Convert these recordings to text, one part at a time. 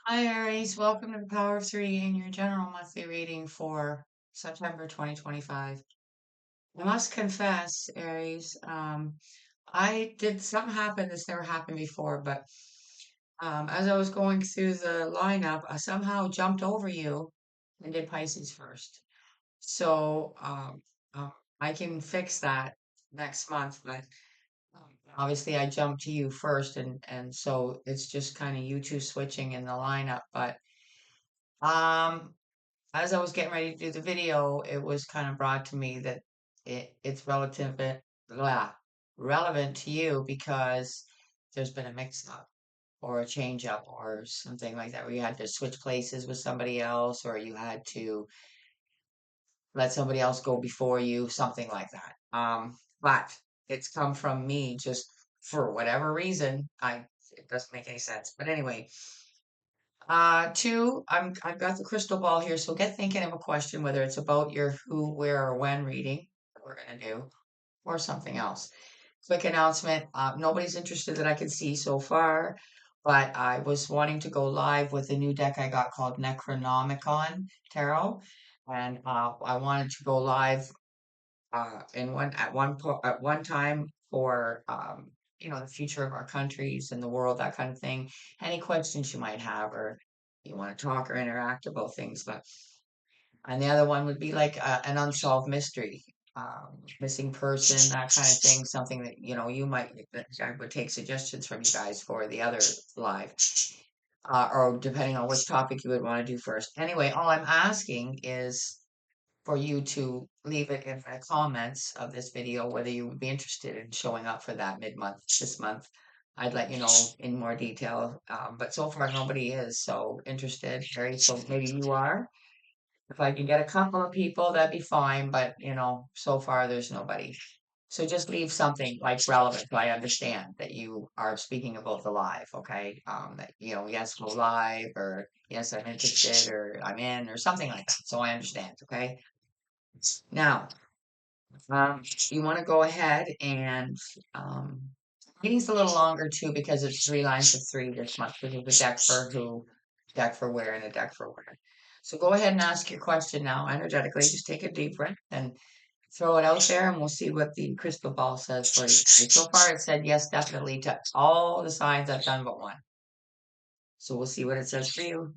Hi, Aries. Welcome to the Power of Three in your general monthly reading for September 2025. I must confess, Aries, I did something happen that's never happened before, but as I was going through the lineup, I somehow jumped over you and did Pisces first. So uh, I can fix that next month, but obviously I jumped to you first, and so it's just kind of you two switching in the lineup, but. Um, as I was getting ready to do the video, it was kind of brought to me that it's blah, relevant to you because there's been a mix up or a change up or something like that, where you had to switch places with somebody else or you had to let somebody else go before you, something like that. But it's come from me just for whatever reason. It doesn't make any sense. But anyway, two, I've got the crystal ball here, so get thinking of a question, whether it's about your who, where, or when reading that we're gonna do, or something else. Quick announcement, nobody's interested that I can see so far, but I was wanting to go live with a new deck I got called Necronomicon Tarot, and I wanted to go live at one time for the future of our countries and the world, that kind of thing. Any questions you might have, or you want to talk or interact about things, but and the other one would be like an unsolved mystery, missing person, that kind of thing. Something that you might that I would take suggestions from you guys for the other live, or depending on which topic you would want to do first. Anyway, all I'm asking is for you to leave it in the comments of this video whether you would be interested in showing up for that mid-month this month. I'd let you know in more detail, but so far nobody is so interested, Harry. So maybe you are. If I can get a couple of people, that'd be fine. But so far there's nobody. So just leave something like relevant, so I understand that you are speaking about the live, okay? That yes, go live, or yes, I'm interested, or I'm in, or something like that. So I understand, okay? Now, you want to go ahead and meeting's a little longer too because it's three lines of three this month. Because of a deck for who, deck for where, and a deck for where. So go ahead and ask your question now energetically. Just take a deep breath and throw it out there, and we'll see what the crystal ball says for you. So far, it said yes, definitely to all the signs I've done but one. So we'll see what it says for you.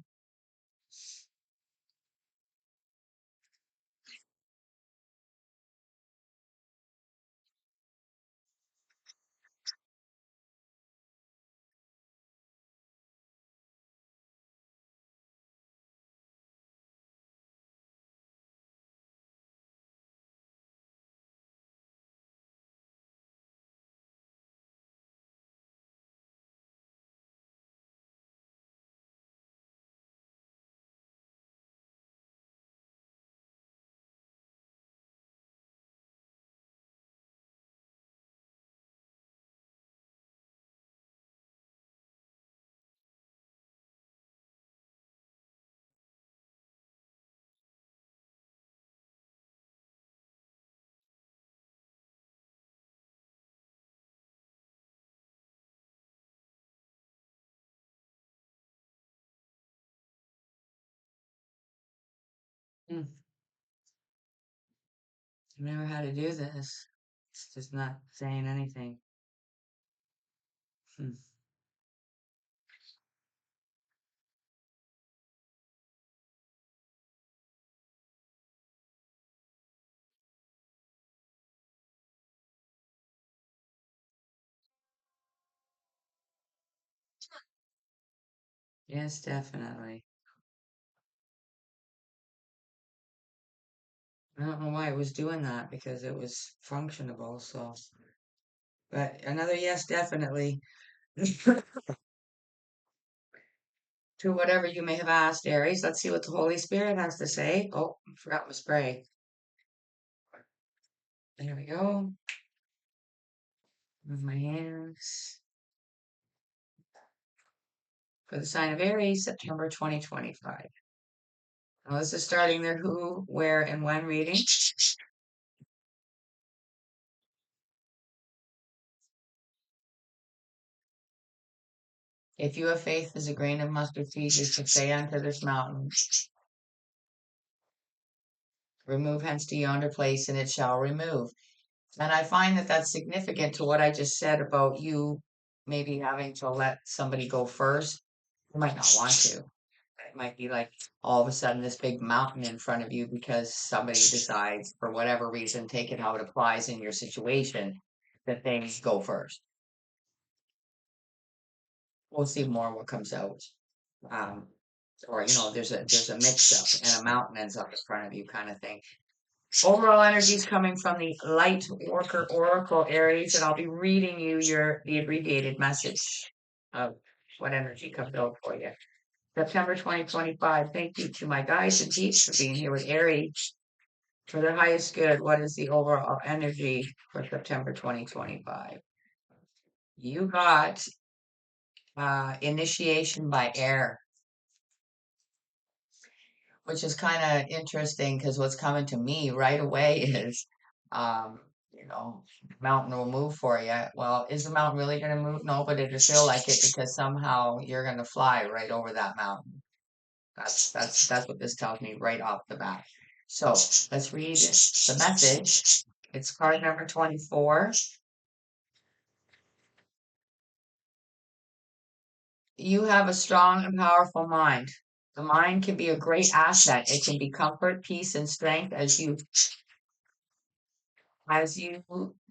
Hmm. I've never had to do this. It's just not saying anything. Hmm. Yes, definitely. I don't know why it was doing that because it was functionable. So, but another yes, definitely to whatever you may have asked, Aries. Let's see what the Holy Spirit has to say. Oh, I forgot my spray. There we go. With my hands for the sign of Aries, September 2025. Now, this is starting their who, where, and when reading. If you have faith as a grain of mustard seed, you should say unto this mountain, remove hence to yonder place, and it shall remove. And I find that that's significant to what I just said about you maybe having to let somebody go first. You might not want to. It might be like all of a sudden this big mountain in front of you because somebody decides, for whatever reason, take it how it applies in your situation, that they go first. We'll see more what comes out. Um, or there's a mix up and a mountain ends up in front of you kind of thing. Overall energy is coming from the Light Worker Oracle Aries, and I'll be reading you the abbreviated message of what energy comes out for you. September 2025. Thank you to my guides and teams for being here with Aries for their highest good. What is the overall energy for September 2025? You got initiation by air, which is kind of interesting because what's coming to me right away is, um, mountain will move for you. Well, is the mountain really going to move? No, but it'll feel like it because somehow you're going to fly right over that mountain. That's what this tells me right off the bat. So let's read the message. It's card number 24. You have a strong and powerful mind. The mind can be a great asset. It can be comfort, peace, and strength as you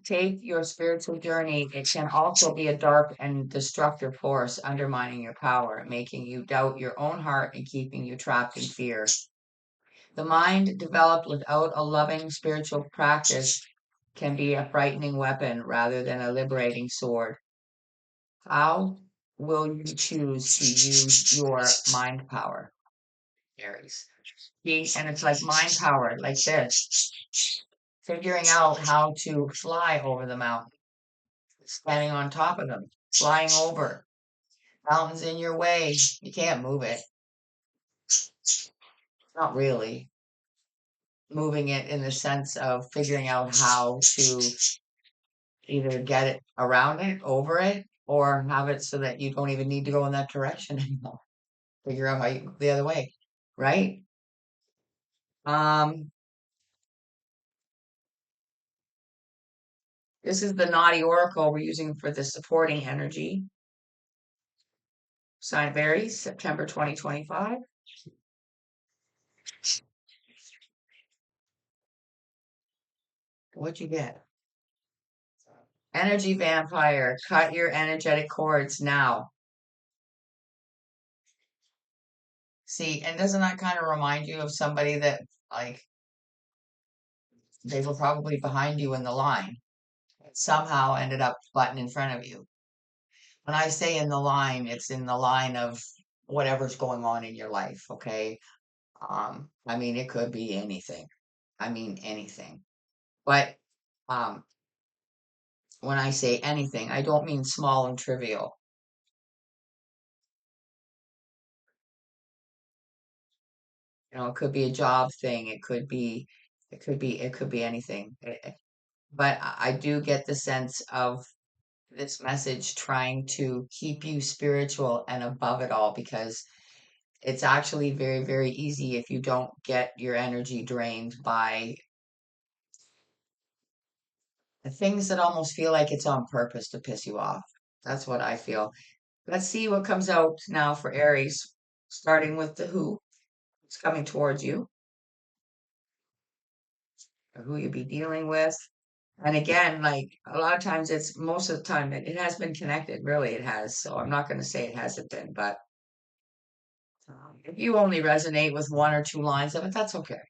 take your spiritual journey. It can also be a dark and destructive force undermining your power, making you doubt your own heart and keeping you trapped in fear. The mind developed without a loving spiritual practice can be a frightening weapon rather than a liberating sword. How will you choose to use your mind power, Aries? See, and it's like mind power, like this, figuring out how to fly over the mountain, standing on top of them, flying over. Mountains in your way, you can't move it. Not really. Moving it in the sense of figuring out how to either get it around it, over it, or have it so that you don't even need to go in that direction anymore. Figure out how you go the other way, right? Um, this is the naughty oracle we're using for the supporting energy. Sign of Aries, September 2025. What'd you get? Energy vampire, cut your energetic cords now. See, and doesn't that kind of remind you of somebody that, like, they were probably behind you in the line, somehow ended up butting in front of you? When I say in the line, it's in the line of whatever's going on in your life, okay? I mean, it could be anything. I mean, anything. But um, when I say anything, I don't mean small and trivial. It could be a job thing. It could be anything. But I do get the sense of this message trying to keep you spiritual and above it all because it's actually very, very easy if you don't get your energy drained by the things that almost feel like it's on purpose to piss you off. That's what I feel. Let's see what comes out now for Aries, starting with the who. It's coming towards you, or who you'll be dealing with. And again, like a lot of times, it's most of the time it has been connected. Really, it has. So I'm not going to say it hasn't been, but if you only resonate with one or two lines of it, that's okay.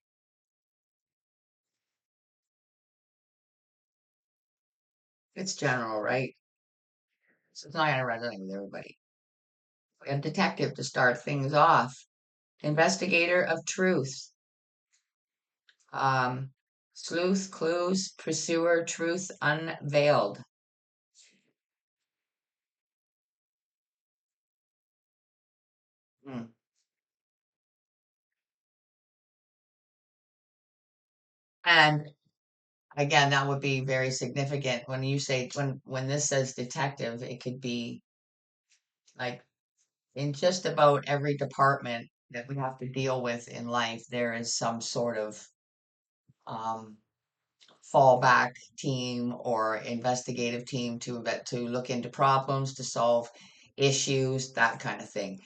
It's general, right? So it's not going to resonate with everybody. A detective to start things off. Investigator of truth. Um, sleuth, clues, pursuer, truth unveiled. Hmm. And again, that would be very significant when you say when this says detective, it could be like In just about every department that we have to deal with in life, there is some sort of um, fallback team or investigative team to look into problems, to solve issues, that kind of thing.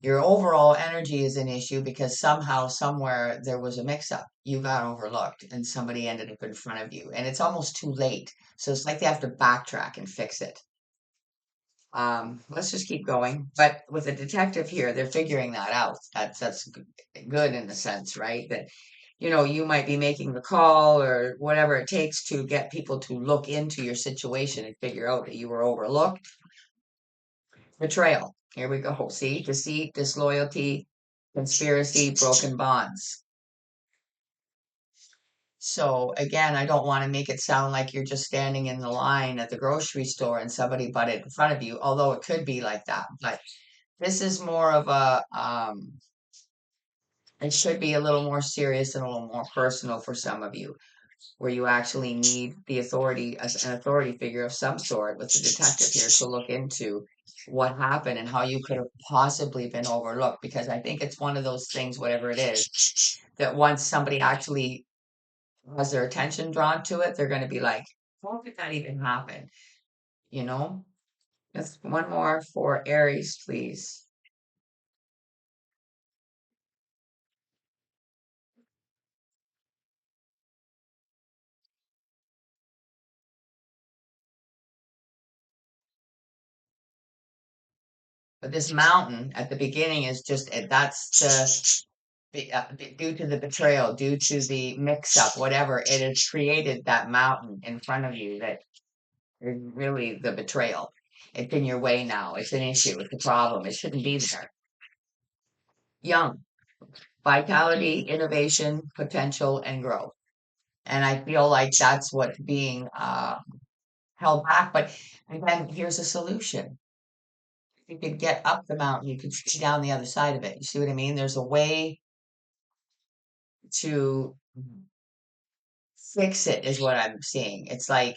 Your overall energy is an issue because somehow, somewhere, there was a mix up. You got overlooked and somebody ended up in front of you, and it's almost too late. So it's like they have to backtrack and fix it. Let's just keep going. But with a detective here, they're figuring that out. Good in a sense, right? That you might be making the call or whatever it takes to get people to look into your situation and figure out that you were overlooked. Betrayal. Here we go. See, deceit, disloyalty, conspiracy, broken bonds. So again, I don't want to make it sound like you're just standing in the line at the grocery store and somebody butted in front of you, although it could be like that. But this is more of it should be a little more serious and a little more personal for some of you, where you actually need the authority as an authority figure of some sort with the detective here to look into what happened and how you could have possibly been overlooked. Because I think it's one of those things, whatever it is, that once somebody actually has their attention drawn to it, they're going to be like, how did that even happen? You know? That's one more for Aries, please. But this mountain at the beginning is just that's due to the betrayal, due to the mix up, whatever, it has created that mountain in front of you that is really the betrayal. It's in your way now. It's an issue. It's a problem. It shouldn't be there. Young, vitality, innovation, potential, and growth. And I feel like that's what's being held back. But again, here's a solution. You could get up the mountain, you could ski down the other side of it. You see what I mean? There's a way to fix it, is what I'm seeing. It's like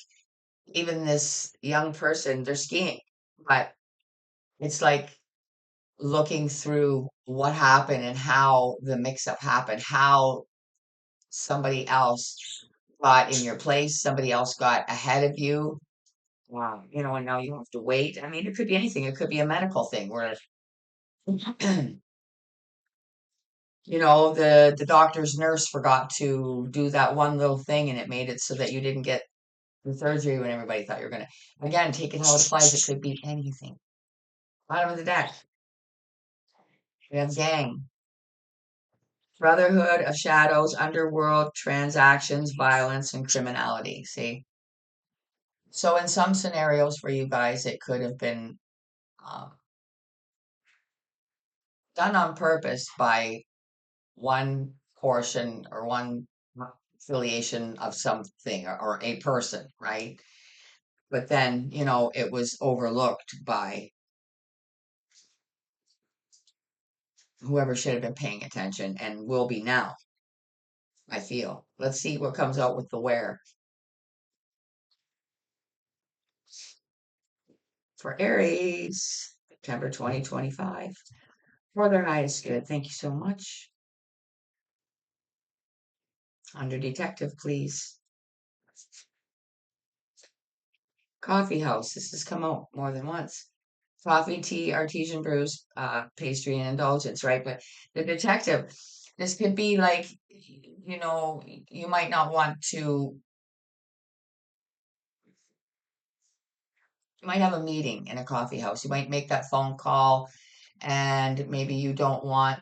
even this young person, they're skiing, but it's like looking through what happened and how the mix up happened, how somebody else got in your place, somebody else got ahead of you. Wow. And now you have to wait. I mean, it could be anything. It could be a medical thing where, the doctor's nurse forgot to do that one little thing and it made it so that you didn't get the surgery when everybody thought you were going to. Again, take it how it applies. It could be anything. Bottom of the deck, we have gang, brotherhood of shadows, underworld, transactions, violence, and criminality. See? So, in some scenarios for you guys, it could have been um, done on purpose by one portion or one affiliation of something or a person, right? But then, it was overlooked by whoever should have been paying attention and will be now, I feel. Let's see what comes out with the wear for Aries, September 2025. For their highest good. Thank you so much. Under detective, please. Coffee house. This has come out more than once. Coffee, tea, artesian brews, pastry, and indulgence, right? But the detective, this could be like, you might not want to, you might have a meeting in a coffee house. You might make that phone call, and maybe you don't want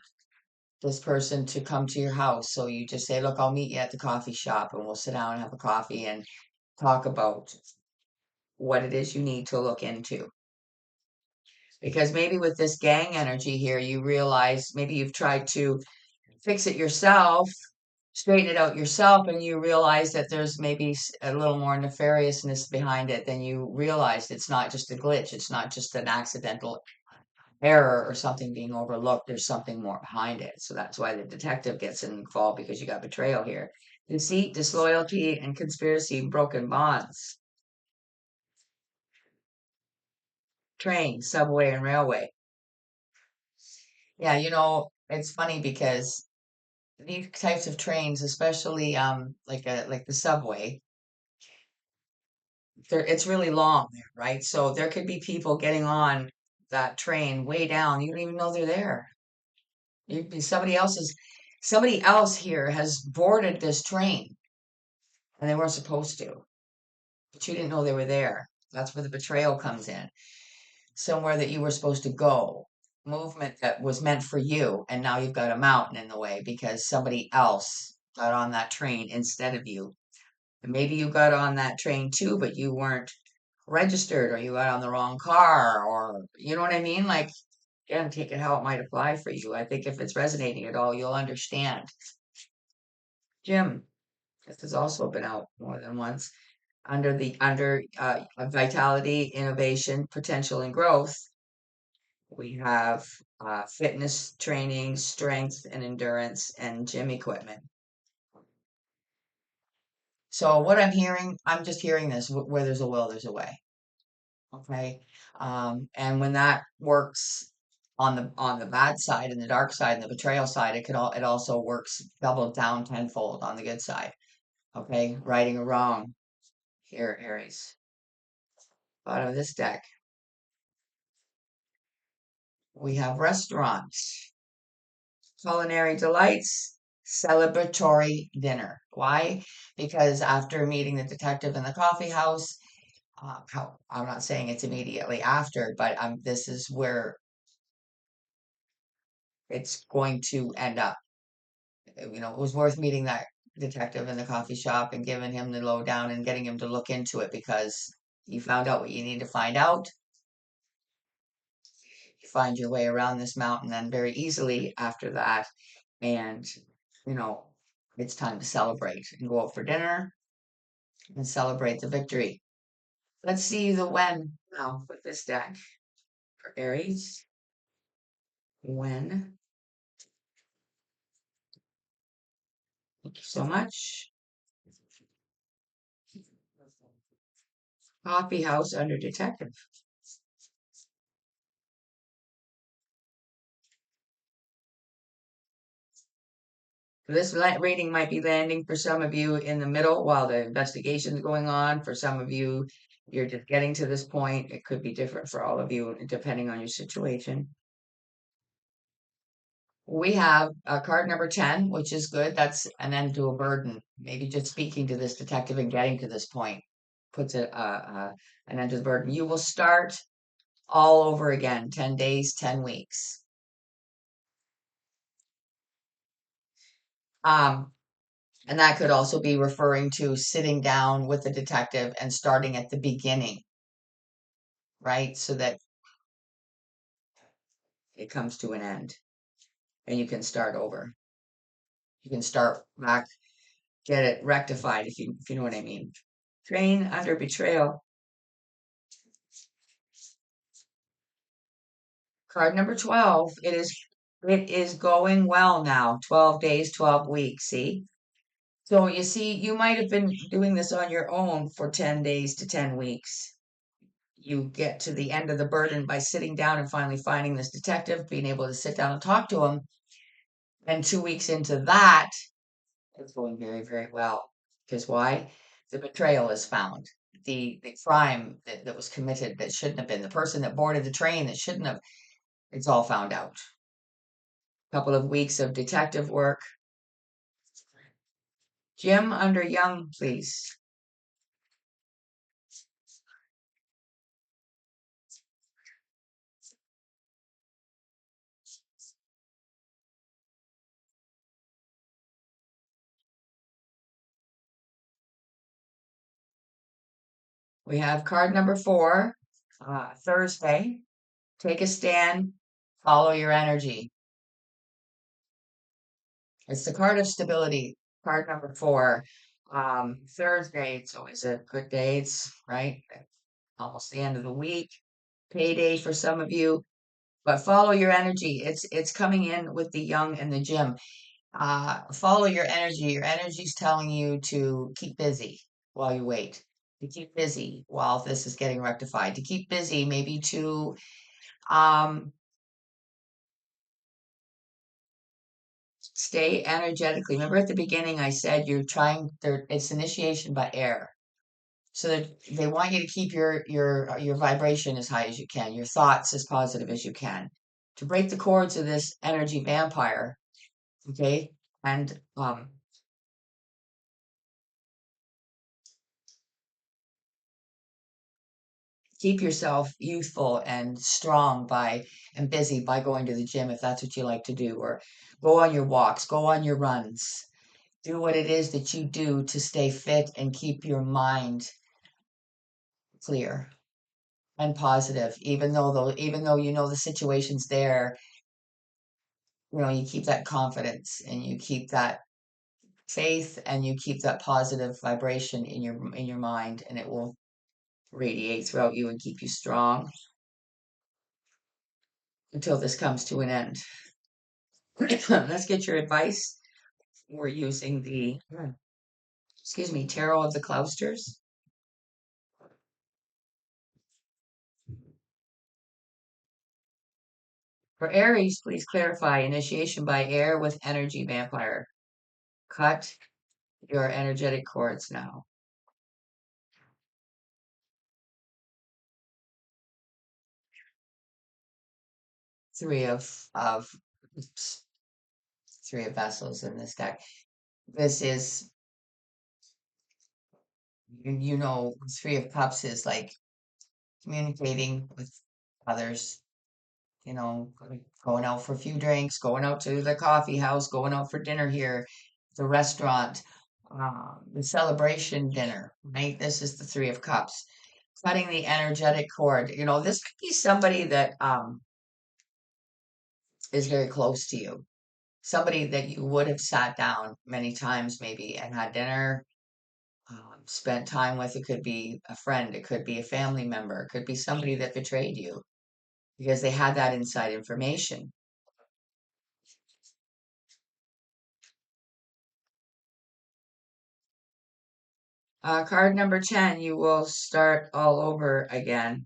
this person to come to your house. So you just say, look, I'll meet you at the coffee shop and we'll sit down and have a coffee and talk about what it is you need to look into. Because maybe with this gang energy here, you realize maybe you've tried to fix it yourself, straighten it out yourself, and you realize that there's maybe a little more nefariousness behind it than you realized. It's not just a glitch, it's not just an accidental error or something being overlooked. There's something more behind it. So that's why the detective gets involved, because you got betrayal here. Deceit, disloyalty, and conspiracy, broken bonds. Train, subway, and railway. Yeah, it's funny because these types of trains, especially like the subway, it's really long there, right? So there could be people getting on that train way down. You don't even know they're there. Somebody else here has boarded this train and they weren't supposed to, but you didn't know they were there. That's where the betrayal comes in. Somewhere that you were supposed to go, movement that was meant for you, and now you've got a mountain in the way because somebody else got on that train instead of you. And maybe you got on that train too, but you weren't registered or you got on the wrong car or you know what I mean? Like, again, take it how it might apply for you. I think if it's resonating at all, you'll understand. Jim, this has also been out more than once under vitality, innovation, potential, and growth. We have fitness training, strength and endurance, and gym equipment. So what I'm just hearing this, where there's a will, there's a way. Okay. And when that works on the bad side and the dark side and the betrayal side, it also works double down tenfold on the good side. Okay. Righting or wrong here, Aries. Bottom of this deck, we have restaurants, culinary delights, celebratory dinner. Why? Because after meeting the detective in the coffee house, I'm not saying it's immediately after, but this is where it's going to end up. It was worth meeting that detective in the coffee shop and giving him the lowdown and getting him to look into it because you found out what you need to find out. You find your way around this mountain then very easily after that. And, you know, it's time to celebrate and go out for dinner and celebrate the victory. Let's see the when now with this deck for Aries. When. Thank you so much. Coffee house under detective. This reading might be landing for some of you in the middle while the investigation is going on. For some of you, you're just getting to this point. It could be different for all of you, depending on your situation. We have card number 10, which is good. That's an end to a burden. Maybe just speaking to this detective and getting to this point puts an end to the burden. You will start all over again, 10 days, 10 weeks. Um, and that could also be referring to sitting down with the detective and starting at the beginning, right? So that it comes to an end and you can start over. You can start back, get it rectified if you know what I mean. Train under betrayal. Card number 12. It is going well now. 12 days, 12 weeks. See? So you see, you might have been doing this on your own for 10 days to 10 weeks. You get to the end of the burden by sitting down and finally finding this detective, being able to sit down and talk to him. And 2 weeks into that, it's going very, very well. Because why? The betrayal is found. The crime that was committed that shouldn't have been, the person that boarded the train that shouldn't have, it's all found out. Couple of weeks of detective work. Jim under Young, please. We have card number 4, Thursday. Take a stand, follow your energy. It's the card of stability, card number 4. Thursday, it's always a good day. It's right, almost the end of the week. Payday for some of you, but follow your energy. It's coming in with the Young and the Gym. Follow your energy. Your energy's telling you to keep busy while you wait. To keep busy while this is getting rectified. To keep busy, maybe to um stay energetically. Remember at the beginning, I said you're trying there, it's initiation by air. So that they want you to keep your vibration as high as you can, your thoughts as positive as you can, to break the cords of this energy vampire. Okay, and keep yourself youthful and strong by and busy by going to the gym if that's what you like to do, or go on your walks, go on your runs, do what it is that you do to stay fit and keep your mind clear and positive, even though you know the situation's there, you keep that confidence and you keep that faith and you keep that positive vibration in your mind, and it will radiate throughout you and keep you strong until this comes to an end. Let's get your advice. We're using the excuse me, tarot of the cloisters. For Aries, please clarify initiation by air with energy vampire. Cut your energetic cords now. Three of oops, three of vessels in this deck. This is Three of Cups is like communicating with others, going out for a few drinks, going out to the coffee house, going out for dinner here, the restaurant, the celebration dinner, right? This is the Three of Cups. Cutting the energetic cord. This could be somebody that is very close to you. Somebody that you would have sat down many times maybe and had dinner, spent time with. It could be a friend, it could be a family member, it could be somebody that betrayed you because they had that inside information. Card number 10, you will start all over again.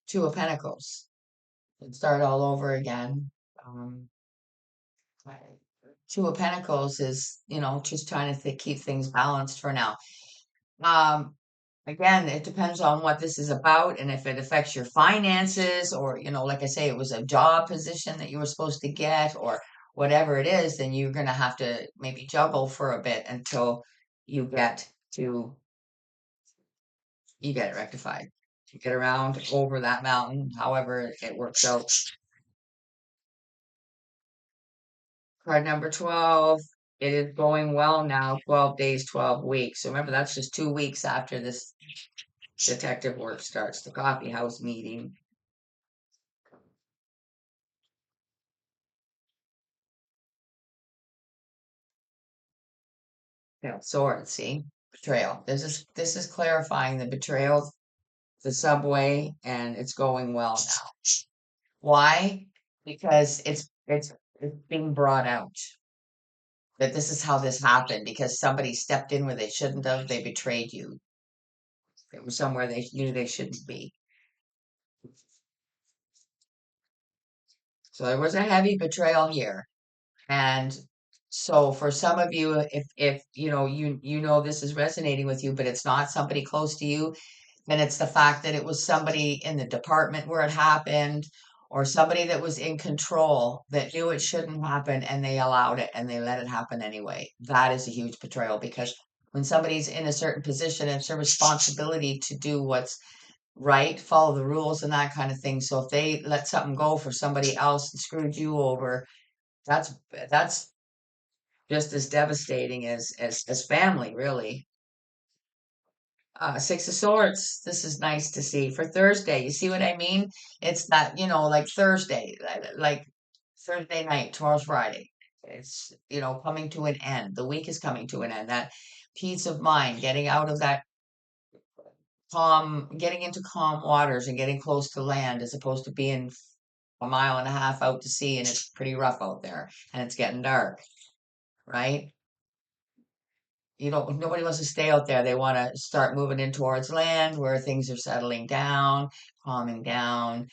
Two of Pentacles. And start all over again. Um, Two of Pentacles is, just trying to keep things balanced for now. Um, Again, it depends on what this is about and if it affects your finances, or, like I say, it was a job position that you were supposed to get, or whatever it is, then you're going to have to maybe juggle for a bit until you get to you get it rectified. You get around over that mountain, however it works out. Card number 12. It is going well now, 12 days, 12 weeks. So remember, that's just 2 weeks after this detective work starts, the coffee house meeting. Yeah. Sword, see? Betrayal. This is clarifying the betrayal, the subway, and it's going well now. Why? Because it's being brought out that this is how this happened because somebody stepped in where they shouldn't have. They betrayed you. It was somewhere they knew they shouldn't be. So there was a heavy betrayal here. And so for some of you, if you know this is resonating with you, but it's not somebody close to you, then it's the fact that it was somebody in the department where it happened, or somebody that was in control that knew it shouldn't happen and they allowed it and they let it happen anyway. That is a huge betrayal because when somebody's in a certain position, it's their responsibility to do what's right, follow the rules and that kind of thing. So if they let something go for somebody else and screwed you over, that's just as devastating as family, really. Six of Swords. This is nice to see for Thursday. You see what I mean? It's that, like Thursday, like Thursday night, tomorrow's Friday. It's, coming to an end. The week is coming to an end. That peace of mind, getting out of that getting into calm waters and getting close to land as opposed to being a mile and a half out to sea and it's pretty rough out there and it's getting dark, right? Nobody wants to stay out there. They want to start moving in towards land where things are settling down, calming down,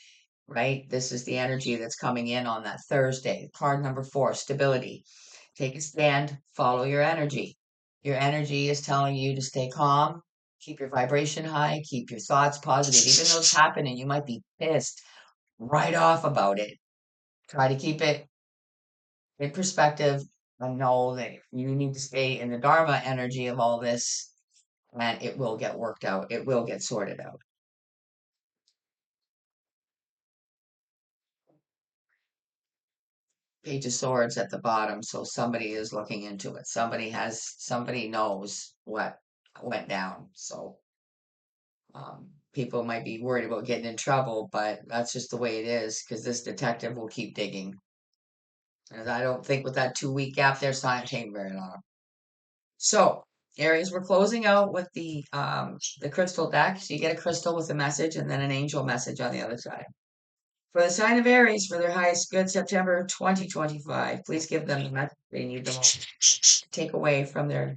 right? This is the energy that's coming in on that Thursday. Card number 4, stability. Take a stand, follow your energy. Your energy is telling you to stay calm, keep your vibration high, keep your thoughts positive. Even though it's happening, you might be pissed right off about it. Try to keep it in perspective and know that you need to stay in the Dharma energy of all this and it will get worked out. It will get sorted out. Page of Swords at the bottom, so somebody is looking into it. Somebody knows what went down. So people might be worried about getting in trouble, but that's just the way it is because this detective will keep digging. And I don't think with that 2 week gap there, time taking very long. So, Aries, we're closing out with the crystal deck. So you get a crystal with a message and then an angel message on the other side. For the sign of Aries, for their highest good September 2025, please give them the message they need the most. Take away from their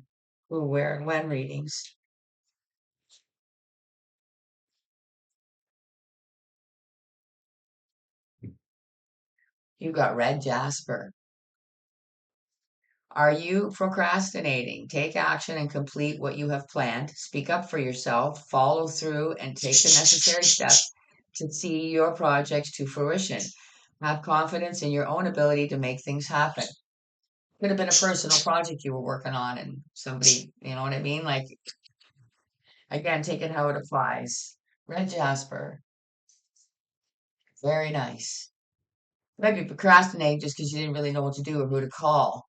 who, where, and when readings. You got red jasper. Are you procrastinating? Take action and complete what you have planned. Speak up for yourself, follow through, and take the necessary steps to see your projects to fruition. Have confidence in your own ability to make things happen. Could have been a personal project you were working on, and somebody, you know what I mean? Like, again, take it how it applies. Red Jasper, very nice. Maybe procrastinating just because you didn't really know what to do or who to call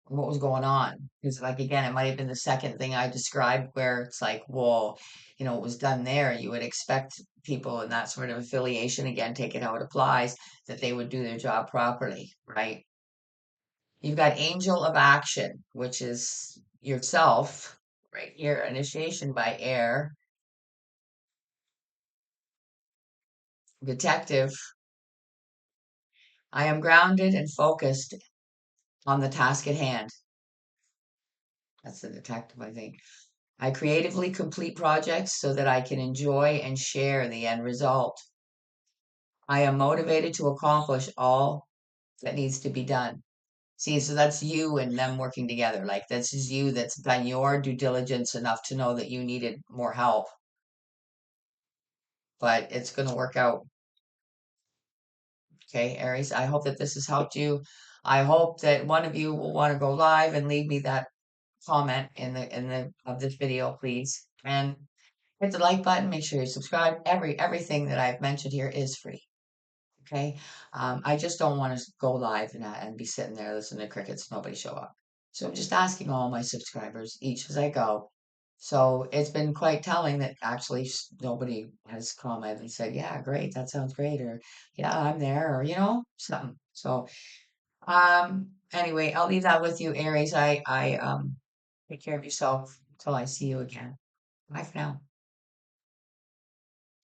or what was going on. Because, like, again, it might have been the second thing I described where it's like, well, it was done there. You would expect people in that sort of affiliation, again, take it how it applies, that they would do their job properly, right? You've got Angel of Action, which is yourself right here, initiation by air, detective. I am grounded and focused on the task at hand. That's the detective, I think. I creatively complete projects so that I can enjoy and share the end result. I am motivated to accomplish all that needs to be done. See, so that's you and them working together. Like, this is you that's done your due diligence enough to know that you needed more help, but it's going to work out. Okay, Aries, I hope that this has helped you. I hope that one of you will want to go live and leave me that comment in the of this video, please. And hit the like button, make sure you subscribe. Everything that I've mentioned here is free. Okay. I just don't want to go live and be sitting there listening to crickets, nobody show up. So I'm just asking all my subscribers each as I go. So it's been quite telling that actually nobody has commented and said, yeah, great, that sounds great, or yeah, I'm there, or something. So anyway, I'll leave that with you, Aries. I take care of yourself until I see you again. Bye for now.